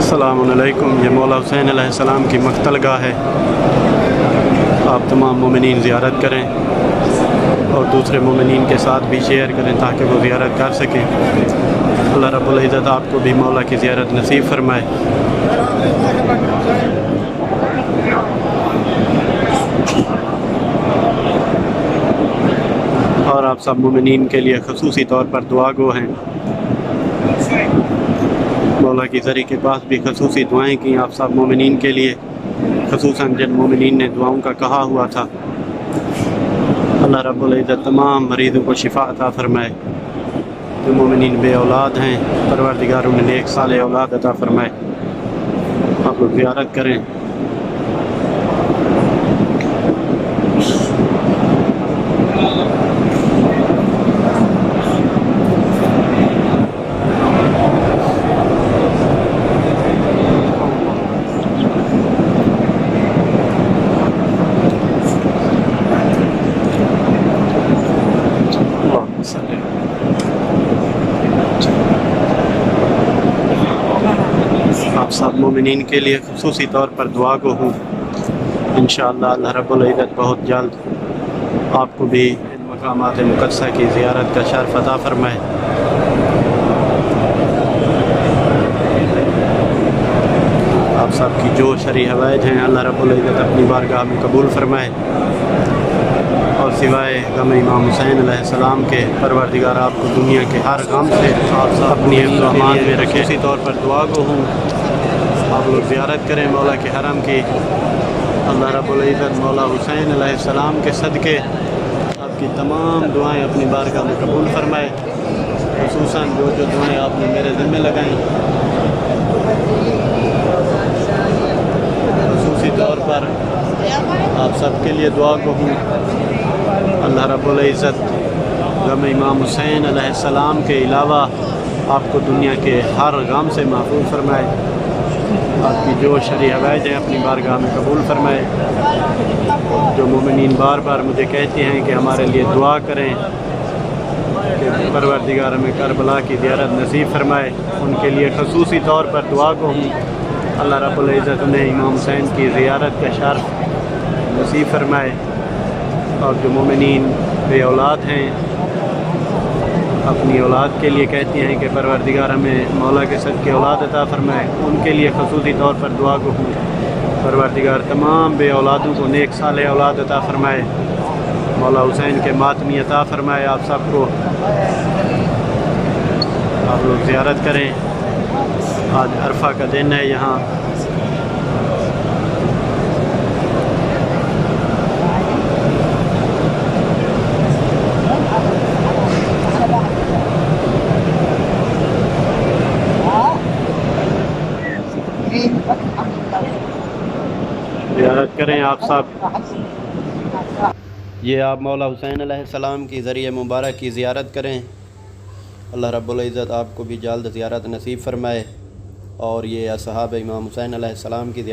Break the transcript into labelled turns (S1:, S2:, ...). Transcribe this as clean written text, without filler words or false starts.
S1: السلام علیکم، یہ مولا حسین علیہ السلام کی مقتل گاہ ہے۔ آپ تمام مومنین زیارت کریں اور دوسرے مومنین کے ساتھ بھی شیئر کریں تاکہ وہ زیارت کر سکیں۔ اللہ رب العزت آپ کو بھی مولا کی زیارت نصیب فرمائے۔ اور آپ سب مومنین کے لیے خصوصی طور پر دعا گو ہیں۔ مولا کی ذریعے کے پاس بھی خصوصی دعائیں کی آپ سب مومنین کے لیے، خصوصاً جن مومنین نے دعاؤں کا کہا ہوا تھا۔ اللہ رب العزت تمام مریضوں کو شفا عطا فرمائے۔ جو مومنین بے اولاد ہیں، پروردگار انہیں نیک صالح اولاد عطا فرمائے۔ آپ لوگ زیارت کریں۔ آپ سب مومنین کے لیے خصوصی طور پر دعا گو ہوں۔ انشاءاللہ اللہ رب العزت بہت جلد آپ کو بھی ان مقامات مقدسہ کی زیارت کا شرف عطا فرمائے۔ آپ سب کی جو شرعی حوائج ہیں اللہ رب العزت اپنی بارگاہ میں قبول فرمائے۔ اور سوائے غم امام حسین علیہ السلام کے، پروردگار آپ کو دنیا کے ہر غم سے آپ سب اپنی حفظ و امان میں رکھے۔ اسی طور پر دعا گو ہوں۔ آپ لوگ زیارت کریں مولا کے حرم کی۔ اللہ رب العزت مولا حسین علیہ السلام کے صدقے آپ کی تمام دعائیں اپنی بارگاہ میں قبول فرمائے۔ خصوصاً جو دعائیں آپ نے میرے ذمہ لگائیں، خصوصی طور پر آپ سب کے لیے دعا گو ہوں۔ اللہ رب العزت غم امام حسین علیہ السلام کے علاوہ آپ کو دنیا کے ہر غم سے محفوظ فرمائے۔ آپ کی جو شرعی حوائج ہیں اپنی بارگاہ میں قبول فرمائے۔ جو مومنین بار بار مجھے کہتے ہیں کہ ہمارے لیے دعا کریں کہ پروردگار ہمیں کربلا کی زیارت نصیب فرمائے، ان کے لیے خصوصی طور پر دعا گو ہوں۔ اللہ رب العزت انہیں امام حسین کی زیارت کا شرف نصیب فرمائے۔ اور جو مومنین بے اولاد ہیں، اپنی اولاد کے لیے کہتے ہیں کہ پروردگار ہمیں مولا کے صدقے اولاد عطا فرمائے، ان کے لیے خصوصی طور پر دعا گو ہوں۔ پروردگار تمام بے اولادوں کو نیک صالح اولاد عطا فرمائے۔ مولا حسین کے ماتمی عطا فرمائے آپ سب کو۔ آپ لوگ زیارت کریں۔ آج عرفہ کا دن ہے یہاں۔ زیارت کریں آپ سب۔ یہ آپ مولا حسین علیہ السلام کی ذریعہ مبارک کی زیارت کریں۔ اللہ رب العزت آپ کو بھی جلد زیارت نصیب فرمائے۔ اور یہ اصحاب امام حسین علیہ السلام کی زیارت